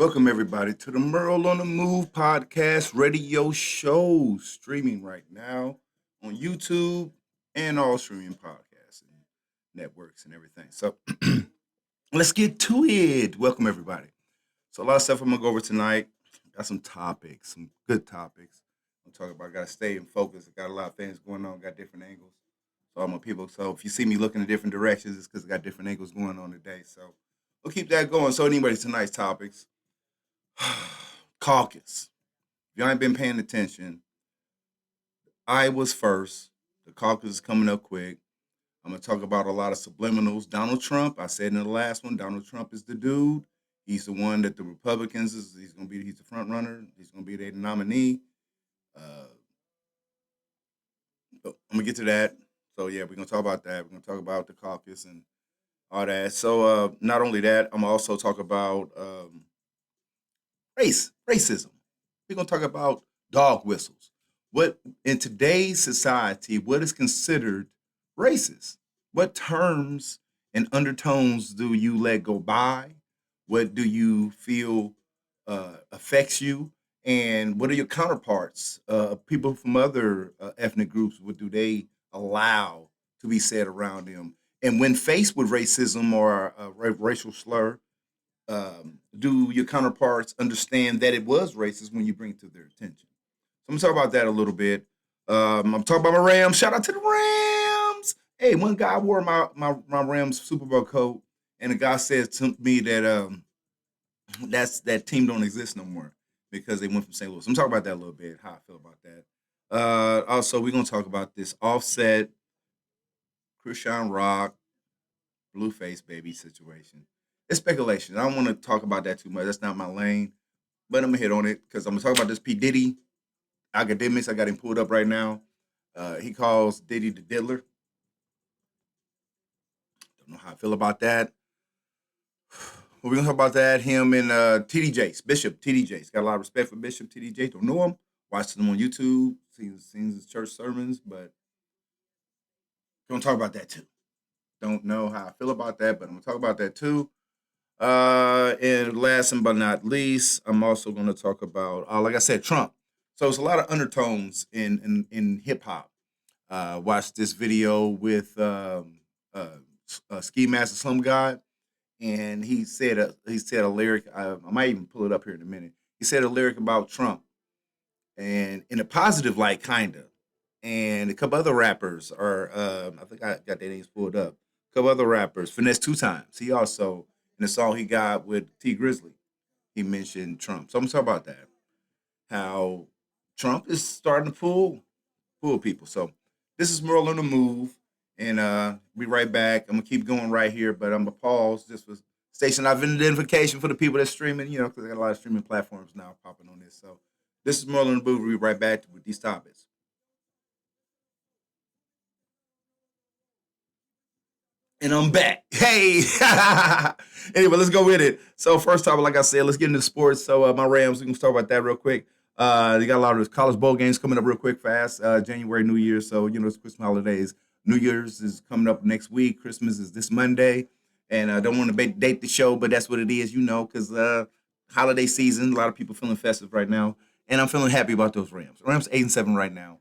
Welcome, everybody, to the Merle on the Move podcast radio show, streaming right now on YouTube and all streaming podcasts and networks and everything. So let's get to it. Welcome, everybody. So, a lot of stuff I'm going to go over tonight. Got some topics, some good topics. I'm talking about, got to stay in focus. I got a lot of things going on, got different angles. So, I'm a people. So, if you see me looking in different directions, it's because I got different angles going on today. So, we'll keep that going. So, anyway, tonight's topics. Caucus. If y'all ain't been paying attention, Iowa's first. The caucus is coming up quick. I'm gonna talk about a lot of subliminals. Donald Trump. I said in the last one, Donald Trump is the dude. He's the one that the Republicans is. He's the front runner. He's gonna be their nominee. Uh, I'm gonna get to that. So yeah, we're gonna talk about that. We're gonna talk about the caucus and all that. So not only that, I'm gonna also talk about racism. We're gonna talk about dog whistles. What in today's society, what is considered racist? What terms and undertones do you let go by? What do you feel affects you? And what are your counterparts? People from other ethnic groups, what do they allow to be said around them? And when faced with racism or a racial slur, do your counterparts understand that it was racist when you bring it to their attention? So I'm gonna talk about that a little bit. I'm talking about my Rams. Shout out to the Rams. Hey, one guy wore my Rams Super Bowl coat, and the guy said to me that that team don't exist no more because they went from St. Louis. I'm talking about that a little bit. How I feel about that. Also, we're gonna talk about this Offset, Krishan Rock, Blueface baby situation. It's speculation. I don't want to talk about that too much. That's not my lane. But I'm gonna hit on it because I'm gonna talk about this P Diddy academics. I got him pulled up right now. He calls Diddy the diddler. Don't know how I feel about that. We're gonna talk about that. Him and TD Jakes, Bishop TD Jakes. Got a lot of respect for Bishop TD Jakes. Don't know him. Watched him on YouTube. Seen his church sermons, but gonna talk about that too. Don't know how I feel about that, but I'm gonna talk about that too. And last but not least, I'm also going to talk about, like I said, Trump. So it's a lot of undertones in hip hop. Watched this video with Ski Master Slum God, and he said a lyric. I might even pull it up here in a minute. He said a lyric about Trump, and in a positive light, kinda. And a couple other rappers are, I think I got their names pulled up. A couple other rappers, Finesse two times. He also in the song he got with T Grizzly, he mentioned Trump. So I'm gonna talk about that. How Trump is starting to pull people. So this is Merle on the move, and be right back. I'm gonna keep going right here, but I'm gonna pause just for station identification for the people that's streaming. Because I got a lot of streaming platforms now popping on this. So this is Merle on the move. We'll be right back with these topics. And I'm back. Hey, anyway, let's go with it. So first topic, like I said, let's get into sports. So my Rams, we can start about that real quick. They got a lot of college bowl games coming up real quick, fast. January, New Year. So it's Christmas holidays. New Year's is coming up next week. Christmas is this Monday, and I don't want to date the show, but that's what it is, because holiday season. A lot of people feeling festive right now, and I'm feeling happy about those Rams. Rams 8-7 right now.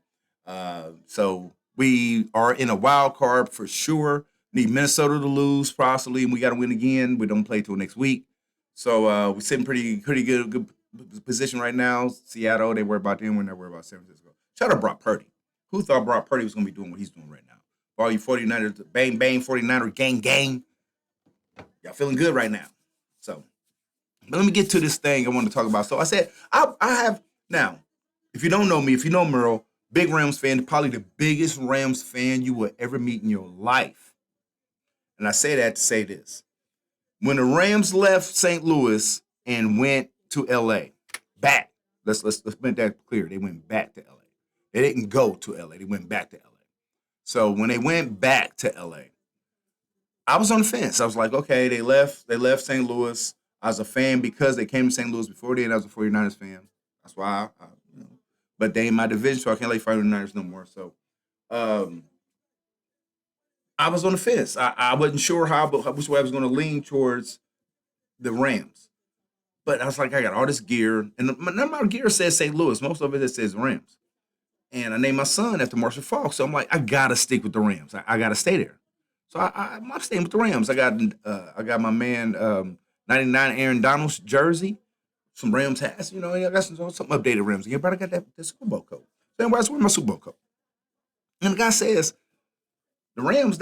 So we are in a wild card for sure. Need Minnesota to lose possibly, and we got to win again. We don't play till next week, so we're sitting pretty good position right now. Seattle, they worry about them when they worry about San Francisco. Shout out Brock Purdy. Who thought Brock Purdy was going to be doing what he's doing right now? For all you 49ers, bang bang 49er gang, y'all feeling good right now. So, but let me get to this thing I want to talk about. So I said I have now. If you don't know me, if you know Merle, big Rams fan, probably the biggest Rams fan you will ever meet in your life. And I say that to say this. When the Rams left St. Louis and went to LA, back. Let's make that clear. They went back to LA. They didn't go to LA. They went back to LA. So when they went back to LA, I was on the fence. I was like, okay, they left St. Louis. I was a fan because they came to St. Louis before then. I was a 49ers fan. That's why but they in my division, so I can't like 49ers no more. So um I was on the fence. I wasn't sure which way I was going to lean towards the Rams. But I was like, I got all this gear, and none of my gear says St. Louis. Most of it says Rams. And I named my son after Marshall Falk. So I'm like, I gotta stick with the Rams. I gotta stay there. So I'm staying with the Rams. I got my man 99 Aaron Donald's jersey, some Rams hats. I got some updated Rams. Everybody got that Super Bowl coat. So everybody's wearing my Super Bowl coat. And the guy says, the Rams,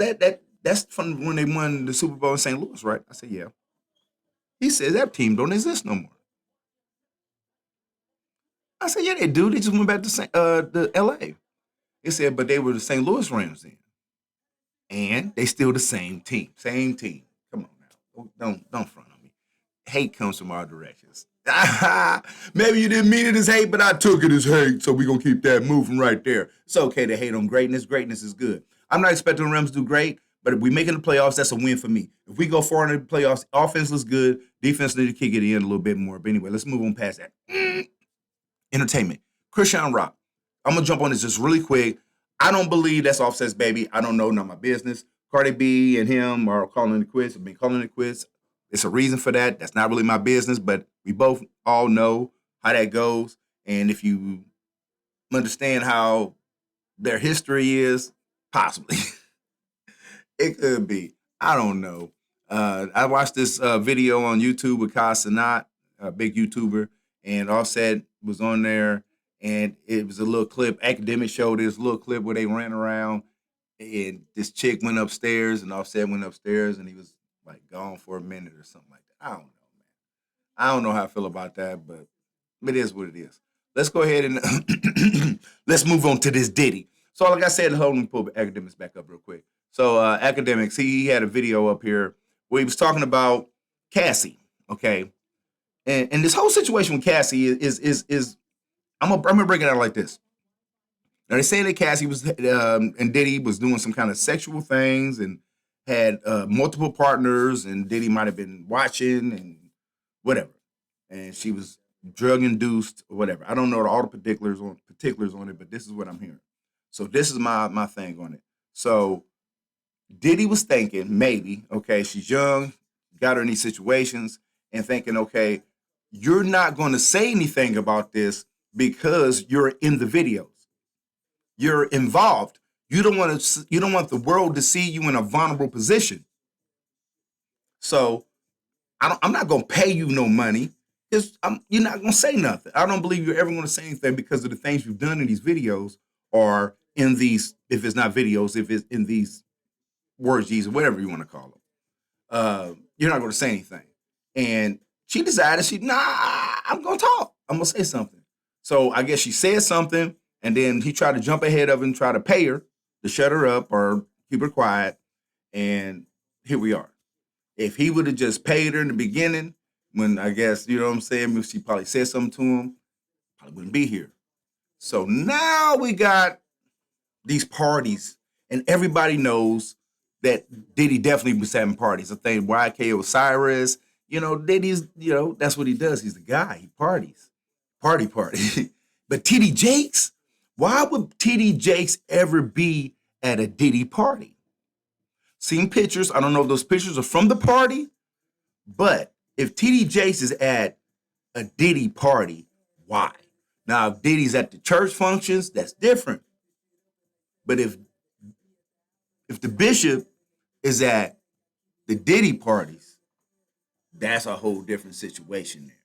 that's from when they won the Super Bowl in St. Louis, right? I said, yeah. He says that team don't exist no more. I said, yeah, they do. They just went back to LA. He said, but they were the St. Louis Rams then. And they still the same team. Same team. Come on now. Don't front on me. Hate comes from all directions. Maybe you didn't mean it as hate, but I took it as hate. So we're gonna keep that moving right there. It's okay to hate on greatness. Greatness is good. I'm not expecting the Rams to do great, but if we make it in the playoffs, that's a win for me. If we go far in the playoffs, offense looks good, defense need to kick it in a little bit more. But anyway, let's move on past that. Entertainment. Christian Rock. I'm gonna jump on this just really quick. I don't believe that's Offset's baby. I don't know, not my business. Cardi B and him are calling it quits. Have been calling it quits. It's a reason for that. That's not really my business, but we both all know how that goes. And if you understand how their history is, possibly it could be. I don't know. I watched this video on YouTube with Caucus, a big YouTuber, and Offset was on there, and it was a little clip. Academic showed this little clip where they ran around, and this chick went upstairs, and Offset went upstairs, and he was like gone for a minute or something like that. I don't know, man. I don't know how I feel about that, but it is what it is. Let's go ahead and let's move on to this Diddy. So, like I said, hold on, pull academics back up real quick. So, academics, he had a video up here where he was talking about Cassie. Okay, and this whole situation with Cassie is I'm gonna break it out like this. Now they say that Cassie was and Diddy was doing some kind of sexual things and had multiple partners, and Diddy might have been watching and whatever, and she was drug induced or whatever. I don't know all the particulars on it, but this is what I'm hearing. So this is my thing on it. So Diddy was thinking maybe, okay, she's young, got her in these situations, and thinking, okay, you're not going to say anything about this because you're in the videos. You're involved. You don't want the world to see you in a vulnerable position. So I'm not going to pay you no money. You're not going to say nothing. I don't believe you're ever going to say anything because of the things you've done in these videos or in these, if it's not videos, if it's in these words, or whatever you want to call them. You're not going to say anything. And she decided I'm going to talk. I'm going to say something. So I guess she said something, and then he tried to jump ahead of her and try to pay her to shut her up or keep her quiet. And here we are. If he would have just paid her in the beginning, when I guess, you know what I'm saying, if she probably said something to him, probably wouldn't be here. So now we got these parties, and everybody knows that Diddy definitely was having parties. I think YK Osiris, Diddy's, that's what he does. He's the guy. He parties. Party. But TD Jakes, why would TD Jakes ever be at a Diddy party? Seen pictures. I don't know if those pictures are from the party, but if TD Jakes is at a Diddy party, why? Now, if Diddy's at the church functions, that's different. But if the bishop is at the Diddy parties, that's a whole different situation there.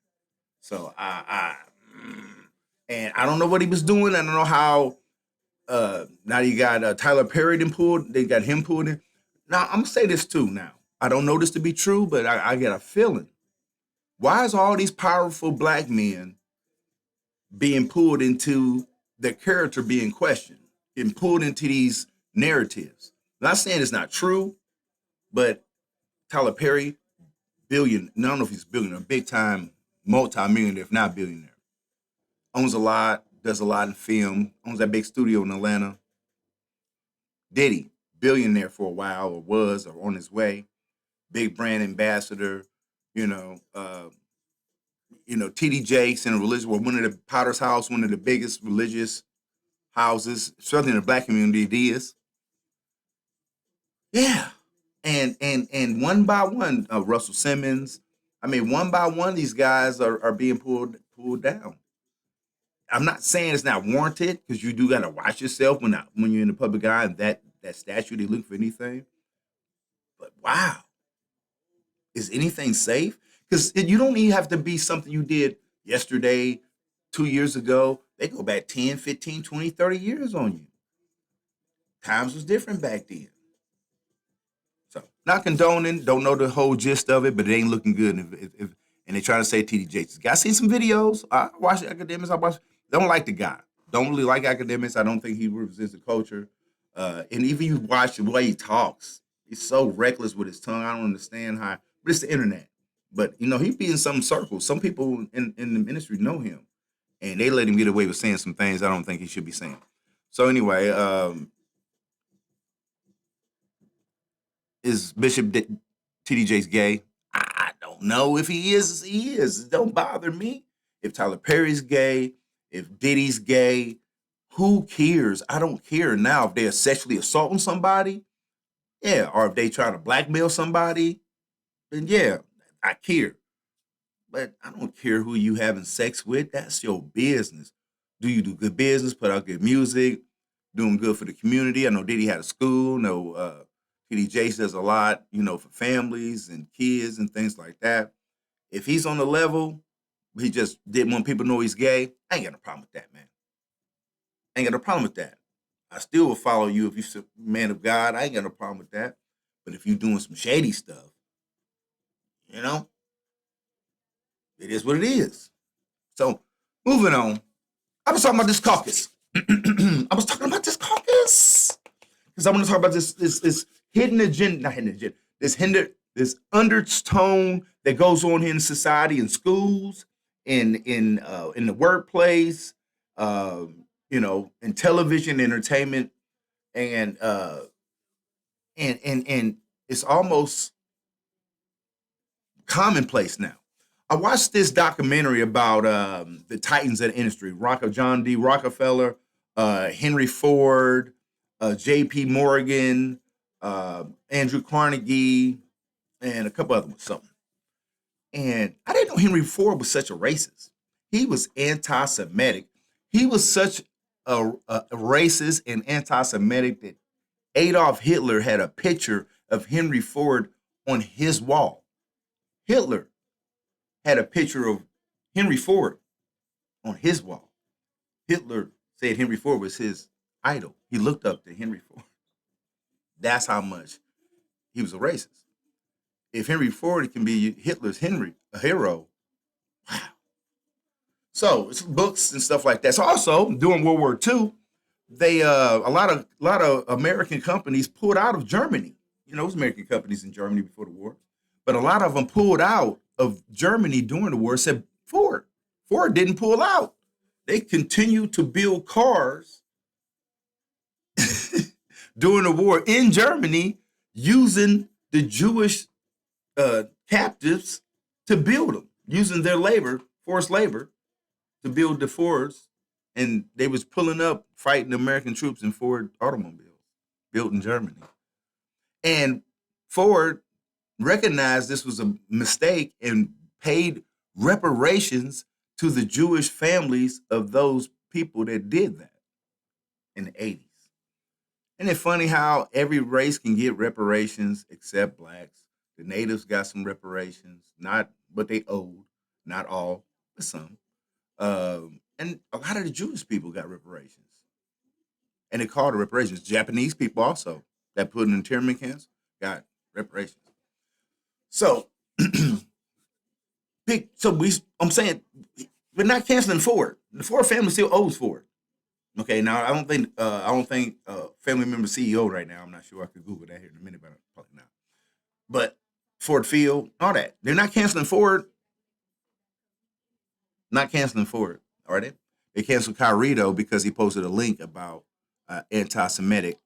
So and I don't know what he was doing. I don't know how. Now you got Tyler Perry pulled. They got him pulled in. Now I'm gonna say this too. Now I don't know this to be true, but I get a feeling. Why is all these powerful black men being pulled into their character being questioned and pulled into these narratives? I'm not saying it's not true, but Tyler Perry, billion, I don't know if he's a billionaire, big time multi-millionaire, if not billionaire. Owns a lot, does a lot in film, owns that big studio in Atlanta. Diddy, billionaire for a while, or was, or on his way. Big brand ambassador, you know, uh, TD Jakes and religious, well, one of the Potter's House, one of the biggest religious houses, certainly in the black community, it is. Yeah. And one by one, Russell Simmons, I mean, one by one, these guys are being pulled down. I'm not saying it's not warranted because you do got to watch yourself when you're in the public eye and that statue they look for anything. But wow, is anything safe? Because you don't even have to be something you did yesterday, 2 years ago. They go back 10, 15, 20, 30 years on you. Times was different back then. So not condoning, don't know the whole gist of it, but it ain't looking good. And they trying to say TD Jakes. I seen some videos. I watched academics. I watched. Don't like the guy. Don't really like academics. I don't think he represents the culture. And even you watch the way he talks, he's so reckless with his tongue. I don't understand how. But it's the internet. But he be in some circles. Some people in the ministry know him, and they let him get away with saying some things I don't think he should be saying. So anyway, is Bishop TD Jakes gay? I don't know. If he is, he is. It don't bother me. If Tyler Perry's gay, if Diddy's gay, who cares? I don't care now if they're sexually assaulting somebody, yeah, or if they trying to blackmail somebody, then yeah, I care. But I don't care who you having sex with. That's your business. Do you do good business? Put out good music, doing good for the community. I know Diddy had a school. No, TD Jakes does a lot, for families and kids and things like that. If he's on the level, he just didn't want people to know he's gay. I ain't got no problem with that, man. I ain't got no problem with that. I still will follow you if you're a man of God. I ain't got no problem with that. But if you're doing some shady stuff, you know, it is what it is. So moving on. I was talking about this caucus. I was talking about this caucus because I want to talk about this hidden agenda, not hidden agenda, this undertone that goes on here in society, in schools, in the workplace, in television, entertainment, and and it's almost commonplace now. I watched this documentary about the titans of the industry: John D. Rockefeller, Henry Ford, J.P. Morgan, Andrew Carnegie, and a couple other ones. Something. And I didn't know Henry Ford was such a racist. He was anti-Semitic. He was such a racist and anti-Semitic that Adolf Hitler had a picture of Henry Ford on his wall. Hitler had a picture of Henry Ford on his wall. Hitler said Henry Ford was his idol. He looked up to Henry Ford. That's how much he was a racist. If Henry Ford can be Hitler's a hero, wow. So it's books and stuff like that. So also during World War II, they a lot of American companies pulled out of Germany. It was American companies in Germany before the war, but a lot of them pulled out of Germany during the war. Said Ford. Ford didn't pull out. They continued to build cars during the war in Germany using the Jewish captives to build them, using their forced labor to build the Fords, and they was pulling up fighting American troops in Ford automobiles built in Germany. And Ford recognized this was a mistake and paid reparations to the Jewish families of those people that did that in the 80s. Isn't it funny how every race can get reparations except blacks? The natives got some reparations, not what they owed, not all, but some. And a lot of the Jewish people got reparations. And they called it reparations. Japanese people also that put in internment camps got reparations. So, I'm saying we're not canceling Ford. The Ford family still owes Ford. Okay, now I don't think family member CEO right now. I'm not sure. I could Google that here in a minute, but probably not. But Ford Field, all that. They're not canceling Ford. Not canceling Ford, are they? They canceled Kyrie though because he posted a link about anti-Semitic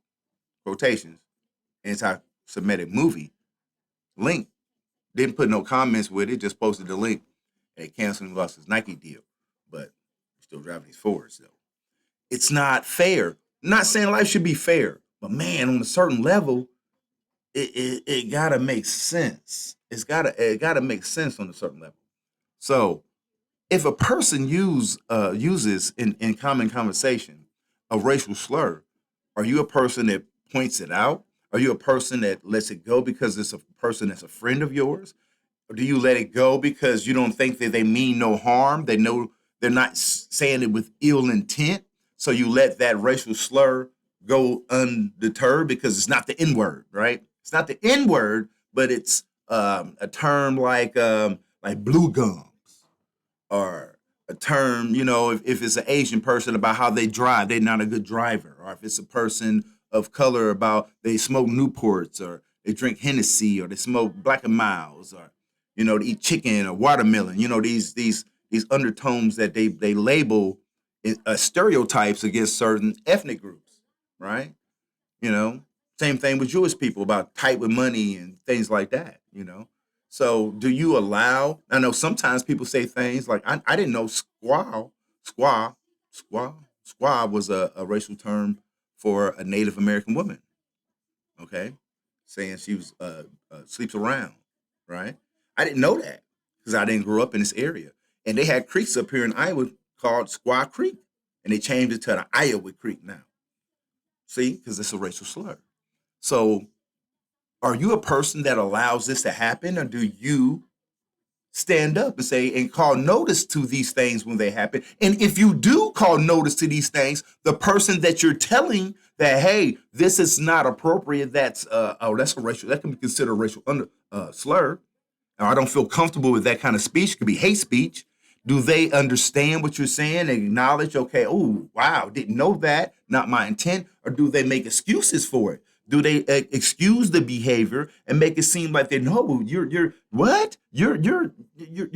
quotations, anti-Semitic movie link. Didn't put no comments with it. Just posted the link. And they canceled and lost his Nike deal, but still driving these Fords though. It's not fair. I'm not saying life should be fair, but man, on a certain level, it gotta make sense. it gotta make sense on a certain level. So if a person uses in common conversation a racial slur, are you a person that points it out? Are you a person that lets it go because it's a person that's a friend of yours? Or do you let it go because you don't think that they mean no harm? They know they're not saying it with ill intent. So you let that racial slur go undeterred because it's not the N word, right? It's not the N word, but it's a term like blue gums, or a term, if it's an Asian person about how they drive, they're not a good driver, or if it's a person of color about they smoke Newports, or they drink Hennessy, or they smoke Black and Miles, or they eat chicken or watermelon. These undertones that they label stereotypes against certain ethnic groups, right? you know Same thing with Jewish people about tight with money and things like that. So do you allow? I know sometimes people say things like, I didn't know squaw squaw was a racial term for a Native American woman. Okay, saying she was sleeps around, right? I didn't know that because I didn't grow up in this area. And they had creeks up here in Iowa called Squaw Creek, and they changed it to the Iowa Creek now. See, because it's a racial slur. So, are you a person that allows this to happen, or do you stand up and say and call notice to these things when they happen? And if you do call notice to these things, the person that you're telling that, hey, this is not appropriate, that's a racial, that can be considered a racial slur. Now, I don't feel comfortable with that kind of speech. It could be hate speech. Do they understand what you're saying and acknowledge, okay, oh, wow, didn't know that, not my intent? Or do they make excuses for it? Do they excuse the behavior and make it seem like they know you're what? You're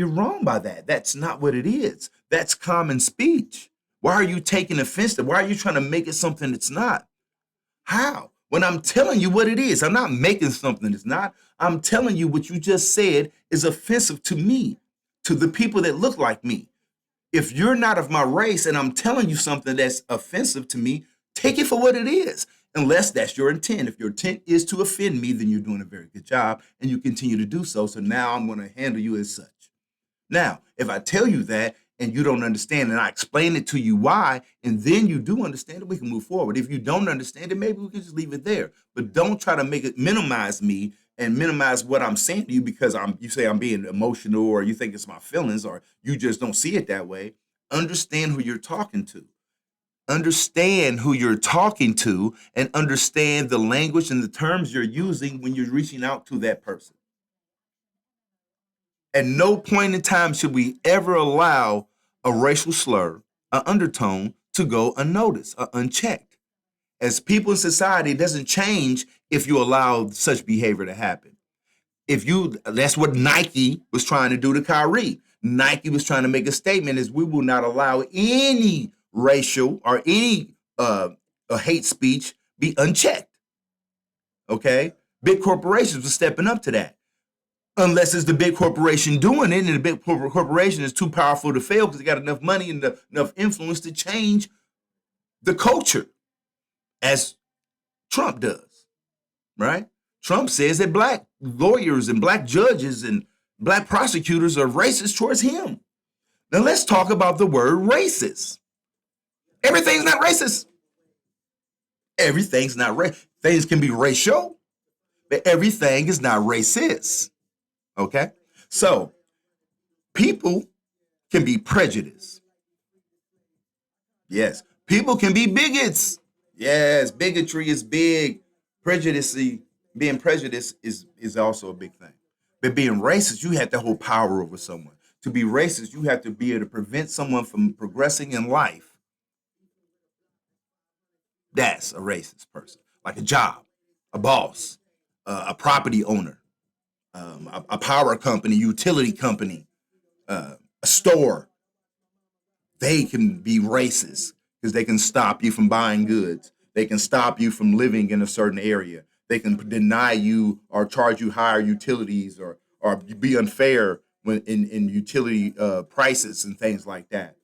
wrong by that. That's not what it is. That's common speech. Why are you taking offense to? Why are you trying to make it something it's not? How? When I'm telling you what it is, I'm not making something it's not. I'm telling you what you just said is offensive to me, to the people that look like me. If you're not of my race and I'm telling you something that's offensive to me, take it for what it is, unless that's your intent. If your intent is to offend me, then you're doing a very good job and you continue to do so. So now I'm going to handle you as such. Now, if I tell you that and you don't understand and I explain it to you why, and then you do understand it, we can move forward. If you don't understand it, maybe we can just leave it there. But don't try to make it minimize me and minimize what I'm saying to you because you say I'm being emotional, or you think it's my feelings, or you just don't see it that way. Understand who you're talking to. Understand who you're talking to and understand the language and the terms you're using when you're reaching out to that person. At no point in time should we ever allow a racial slur, an undertone, to go unnoticed or unchecked. As people in society, it doesn't change if you allow such behavior to happen. That's what Nike was trying to do to Kyrie. Nike was trying to make a statement: is we will not allow any racial or any hate speech be unchecked. Okay, big corporations were stepping up to that, unless it's the big corporation doing it, and the big corporation is too powerful to fail because they got enough money and enough influence to change the culture, as Trump does, right? Trump says that black lawyers and black judges and black prosecutors are racist towards him. Now let's talk about the word racist. Everything's not racist. Everything's not racist. Things can be racial, but everything is not racist. Okay? So people can be prejudiced. Yes. People can be bigots. Yes, bigotry is big. Prejudice, being prejudiced is also a big thing. But being racist, you have to hold power over someone. To be racist, you have to be able to prevent someone from progressing in life. That's a racist person. Like a job, a boss, a property owner, a power company, utility company, a store. They can be racist because they can stop you from buying goods. They can stop you from living in a certain area. They can deny you or charge you higher utilities, or be unfair when in utility prices and things like that.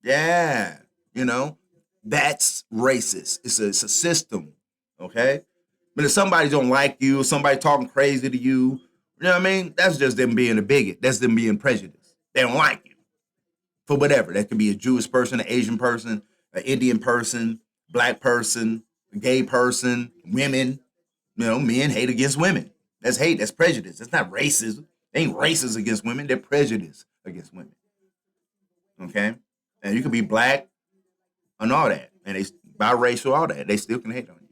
Yeah, you know, that's racist. It's a system, okay? But if somebody don't like you, somebody talking crazy to you, You know what I mean? That's just them being a bigot. That's them being prejudiced. They don't like you for whatever. That could be a Jewish person, an Asian person, an Indian person, black person, a gay person, women. You know, men hate against women. That's hate. That's prejudice. That's not racism. They ain't racist against women. They're prejudiced against women. Okay? And you could be black and all that. And they biracial, all that. They still can hate on you.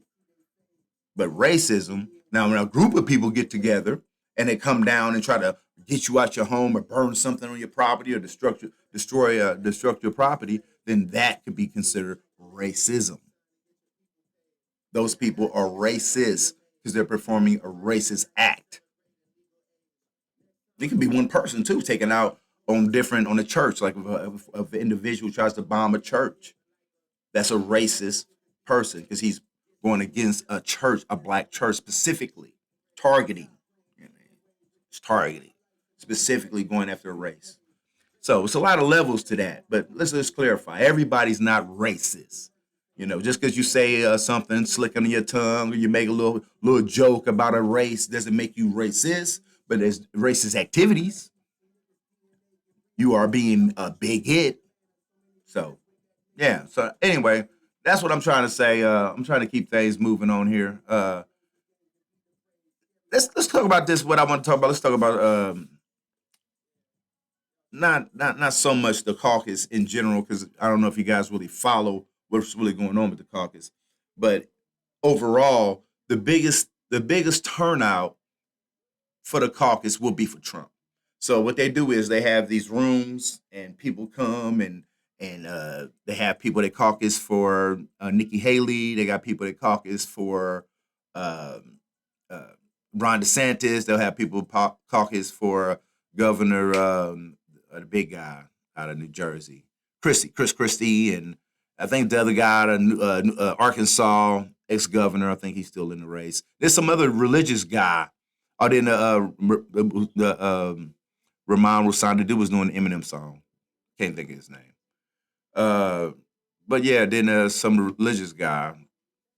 But racism, now when a group of people get together and they come down and try to get you out your home or burn something on your property or destruct your property, then that could be considered racism. Those people are racist because they're performing a racist act. It could be one person too taken out on a church, like if an individual tries to bomb a church, that's a racist person because he's going against a church, a black church specifically, targeting. It's targeting, specifically going after a race. So it's a lot of levels to that. But let's just clarify: everybody's not racist. Just because you say something slick under your tongue or you make a little joke about a race doesn't make you racist. But there's racist activities. You are being a bigot. So yeah. So anyway, that's what I'm trying to say. I'm trying to keep things moving on here. Let's talk about this. What I want to talk about. Let's talk about not so much the caucus in general, because I don't know if you guys really follow what's really going on with the caucus, but overall, the biggest turnout for the caucus will be for Trump. So what they do is they have these rooms and people come and they have people that caucus for Nikki Haley. They got people that caucus for um, uh, Ron DeSantis. They'll have people caucus for Governor, the big guy out of New Jersey, Chris Christie, and I think the other guy out of Arkansas, ex-governor. I think he's still in the race. There's some other religious guy. Oh, then Ramon Rosado dude was doing the Eminem song. Can't think of his name. Uh, but yeah, then there's some religious guy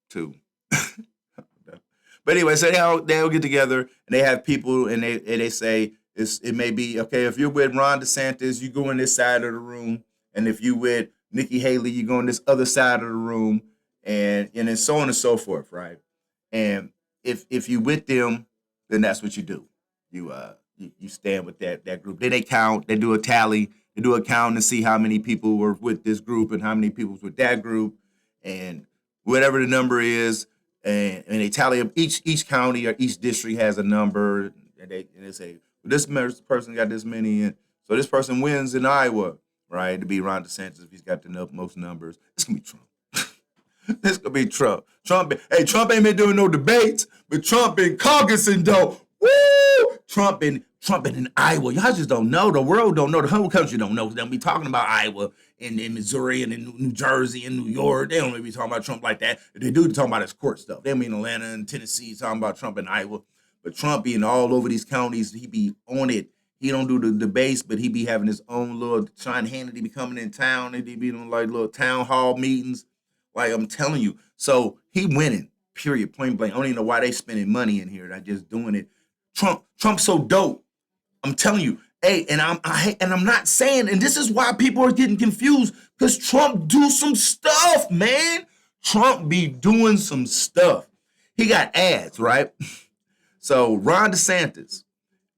too. But anyway, so they'll get together and they have people and they say it may be okay if you're with Ron DeSantis, you go in this side of the room, and if you with Nikki Haley, you go on this other side of the room, and then so on and so forth, right? And if you with them, then that's what you do. You stand with that group. Then they count. They do a tally. They do a count and see how many people were with this group and how many people was with that group, and whatever the number is, and they tally up each county or each district has a number, and they say well, this person got this many, and so this person wins in Iowa, right? To be Ron DeSantis if he's got the most numbers. It's gonna be Trump. This could be Trump. Trump ain't been doing no debates, but Trump been caucusing though. Woo! Trump been in Iowa. Y'all just don't know. The world don't know. The whole country don't know. They'll be talking about Iowa and in Missouri and in New Jersey and New York. They don't really be talking about Trump like that. If they do talking about his court stuff. They mean Atlanta and Tennessee talking about Trump in Iowa. But Trump being all over these counties, he be on it. He don't do the debates, but he be having his own little Sean Hannity be coming in town and he be doing like little town hall meetings. Like I'm telling you. So he winning, period, point blank. I don't even know why they spending money in here. They're just doing it. Trump's so dope. I'm telling you. Hey, and I'm not saying, and this is why people are getting confused, because Trump do some stuff, man. Trump be doing some stuff. He got ads, right? So Ron DeSantis,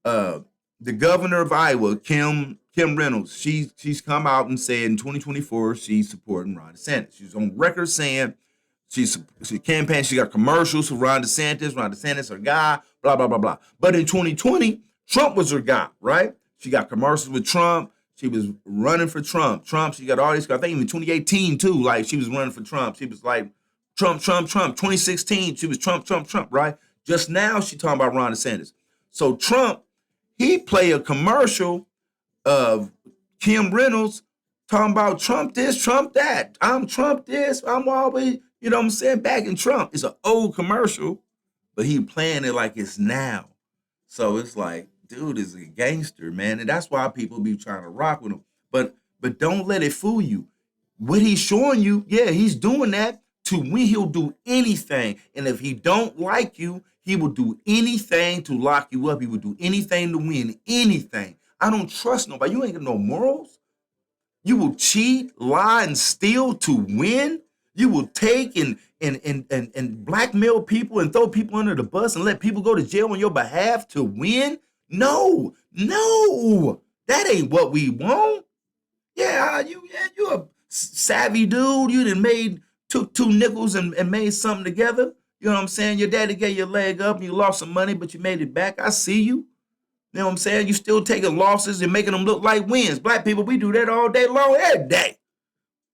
the governor of Iowa, Kim Reynolds, she's come out and said in 2024 she's supporting Ron DeSantis. She's on record saying she campaigned. She got commercials for Ron DeSantis. Ron DeSantis, her guy. Blah blah blah blah. But in 2020, Trump was her guy, right? She got commercials with Trump. She was running for Trump. She got all these. I think even 2018 too. Like she was running for Trump. She was like Trump. 2016, she was Trump. Right? Just now, she talking about Ron DeSantis. So Trump, he play a commercial of Kim Reynolds talking about Trump this, Trump that. I'm Trump this. I'm always, you know what I'm saying, backing Trump. It's an old commercial, but he playing it like it's now. So it's like, dude is a gangster, man. And that's why people be trying to rock with him. But don't let it fool you. What he's showing you, yeah, he's doing that to win. He'll do anything. And if he don't like you, He will do anything to lock you up. He will do anything to win anything. I don't trust nobody. You ain't got no morals. You will cheat, lie, and steal to win. You will take and blackmail people and throw people under the bus and let people go to jail on your behalf to win. No, no, that ain't what we want. You a savvy dude. You done took two nickels and made something together. You know what I'm saying? Your daddy gave you a leg up and you lost some money, but you made it back. I see you. You know what I'm saying? You still taking losses and making them look like wins. Black people, we do that all day long, every day.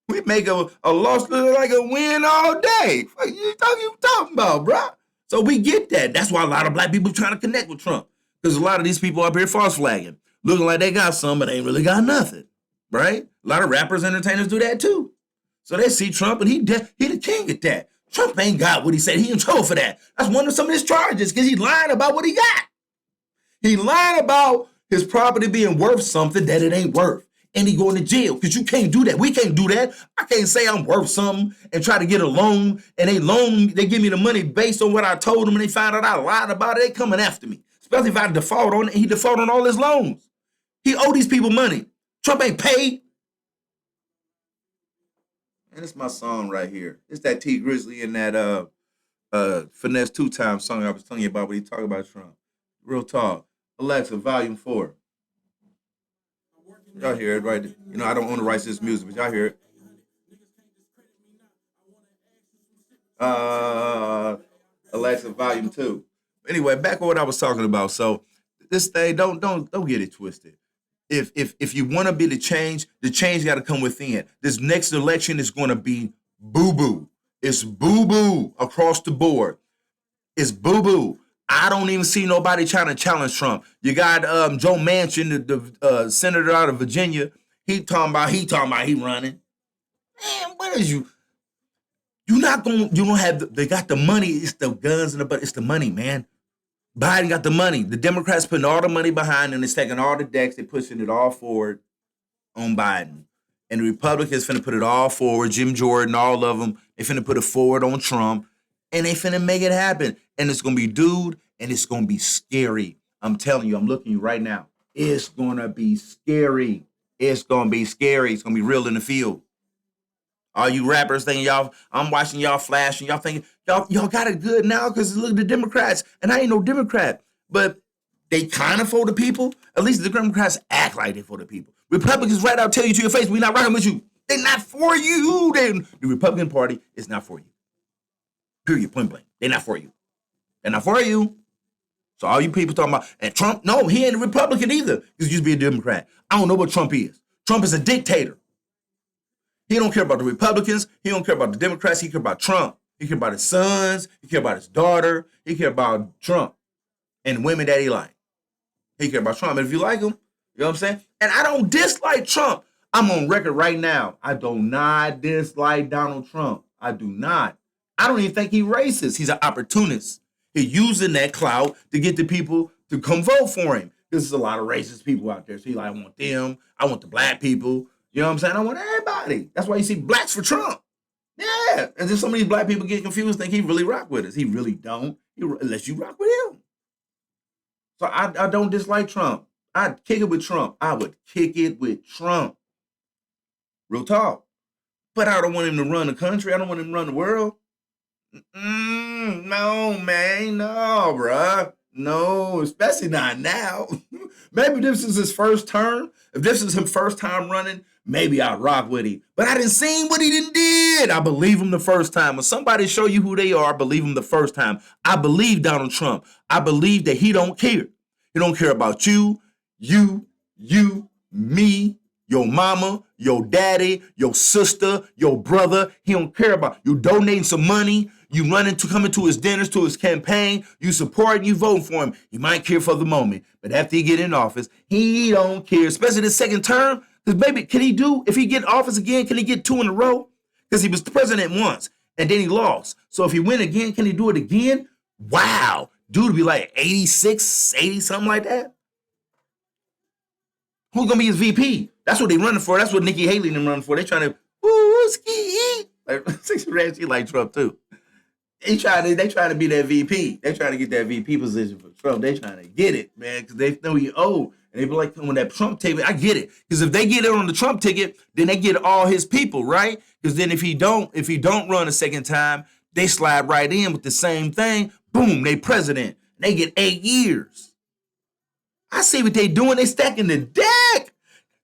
We make a loss look like a win all day. What you talking about, bro? So we get that. That's why a lot of black people trying to connect with Trump. Because a lot of these people up here false flagging, looking like they got some, but they ain't really got nothing. Right? A lot of rappers, entertainers do that too. So they see Trump and he the king at that. Trump ain't got what he said. He in trouble for that. That's one of some of his charges because he lying about what he got. He lying about his property being worth something that it ain't worth. And he going to jail because you can't do that. We can't do that. I can't say I'm worth something and try to get a loan. And they give me the money based on what I told them and they find out I lied about it. They coming after me. Especially if I default on it. He default on all his loans. He owe these people money. Trump ain't paid. And it's my song right here. It's that T Grizzly and that Finesse 2 Times song I was telling you about when he talk about Trump. Real talk. Alexa, volume 4. Y'all hear it, right? You know, I don't own the rights to this music, but y'all hear it. Alexa, volume 2. Anyway, back on what I was talking about. So this thing, don't get it twisted. If you want to be the change got to come within. This next election is going to be boo-boo. It's boo-boo across the board. It's boo-boo. I don't even see nobody trying to challenge Trump. You got Joe Manchin, the senator out of Virginia. He talking about he running. Man, what is you? You don't have. They got the money. It's the guns and it's the money, man. Biden got the money. The Democrats putting all the money behind and it's taking all the decks. They're pushing it all forward on Biden. And the Republicans finna put it all forward. Jim Jordan, all of them. They finna put it forward on Trump. And they finna make it happen. And it's gonna be dude, and it's gonna be scary. I'm telling you, I'm looking at you right now. It's gonna be scary. It's gonna be scary. It's gonna be real in the field. All you rappers thinking I'm watching y'all flash and y'all thinking y'all got it good now because look at the Democrats. And I ain't no Democrat, but they kind of for the people. At least the Democrats act like they for the people. Republicans right out tell you to your face, we're not rocking with you. They're not for you. The Republican Party is not for you. Period, point blank. They're not for you. They're not for you. So all you people talking about, and Trump, no, he ain't a Republican either. He used to be a Democrat. I don't know what Trump is. Trump is a dictator. He don't care about the Republicans. He don't care about the Democrats. He care about Trump. He care about his sons. He care about his daughter. He care about Trump and women that he like. He care about Trump. And if you like him, you know what I'm saying? And I don't dislike Trump. I'm on record right now. I do not dislike Donald Trump. I do not. I don't even think he's racist. He's an opportunist. He's using that clout to get the people to come vote for him. There's a lot of racist people out there. So he's like, I want them. I want the black people. You know what I'm saying? I want everybody. That's why you see blacks for Trump. Yeah. And then some of these black people get confused, think he really rock with us. He really don't. Unless you rock with him. So I don't dislike Trump. I'd kick it with Trump. I would kick it with Trump. Real talk. But I don't want him to run the country. I don't want him to run the world. No, man. No, bruh. No, especially not now. Maybe this is his first term. If this is his first time running, maybe I'd rock with him. But I didn't see what he did. I believe him the first time. When somebody show you who they are, believe him the first time. I believe Donald Trump. I believe that he don't care. He don't care about you, me, your mama, your daddy, your sister, your brother. He don't care about you donating some money. You coming to his dinners, to his campaign. You supporting, you voting for him. He might care for the moment, but after he get in office, he don't care. Especially the second term, because baby, if he get in office again, can he get 2 in a row? Because he was the president once, and then he lost. So if he win again, can he do it again? Wow. Dude would be like 86, 80, something like that. Who's going to be his VP? That's what they running for. That's what Nikki Haley and them running for. They trying to, ski. Like, she like Trump too. They trying to be that VP. They trying to get that VP position for Trump. They trying to get it, man, because they know he old. And they be like, on that Trump ticket, I get it. Because if they get it on the Trump ticket, then they get all his people, right? Because then if he don't run a second time, they slide right in with the same thing. Boom, they president. They get 8 years. I see what they doing. They stacking the deck.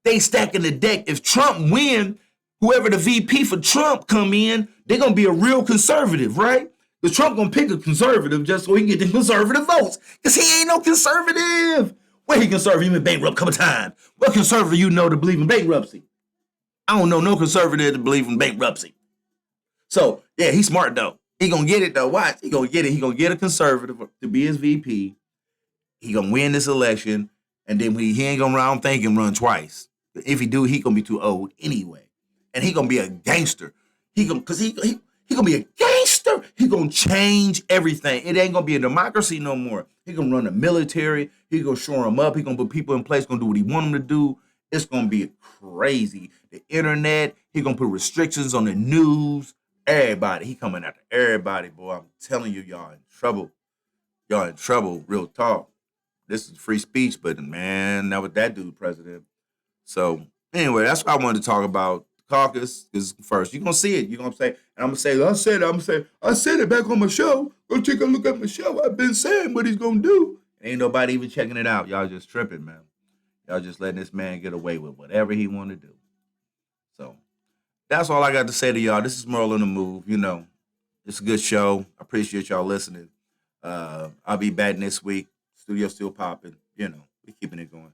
They stacking the deck. If Trump win, whoever the VP for Trump come in, they're gonna be a real conservative, right? Because Trump gonna pick a conservative just so he can get the conservative votes. Because he ain't no conservative. Where he conservative? He been bankrupt a couple times. What conservative you know to believe in bankruptcy? I don't know no conservative to believe in bankruptcy. So yeah, he's smart though. He gonna get it though. Watch, he gonna get it. He gonna get a conservative to be his VP. He gonna win this election, and then he ain't gonna run thinking run twice. If he do, he gonna be too old anyway, and he gonna be a gangster. He gonna because he gonna be a gangster. He gonna change everything. It ain't gonna be a democracy no more. He gonna run the military. He gonna shore them up. He gonna put people in place. Gonna do what he want them to do. It's gonna be crazy. The internet. He gonna put restrictions on the news. Everybody. He coming after everybody, boy. I'm telling you, y'all in trouble. Y'all in trouble. Real talk. This is free speech, but man, now with that dude president. So anyway, that's what I wanted to talk about. Caucus is first. You're gonna see it. You're gonna say, and I'm gonna say, I said it back on my show. Go take a look at my show. I've been saying what he's gonna do. Ain't nobody even checking it out. Y'all just tripping, man. Y'all just letting this man get away with whatever he want to do. So that's all I got to say to y'all. This is Merle on the Move. You know, it's a good show. I appreciate y'all listening. I'll be back next week. Studio still popping. You know, we keeping it going.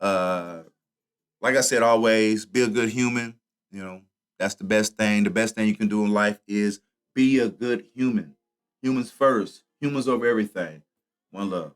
Uh, like I said, always be a good human. You know, that's the best thing. The best thing you can do in life is be a good human. Humans first. Humans over everything. One love.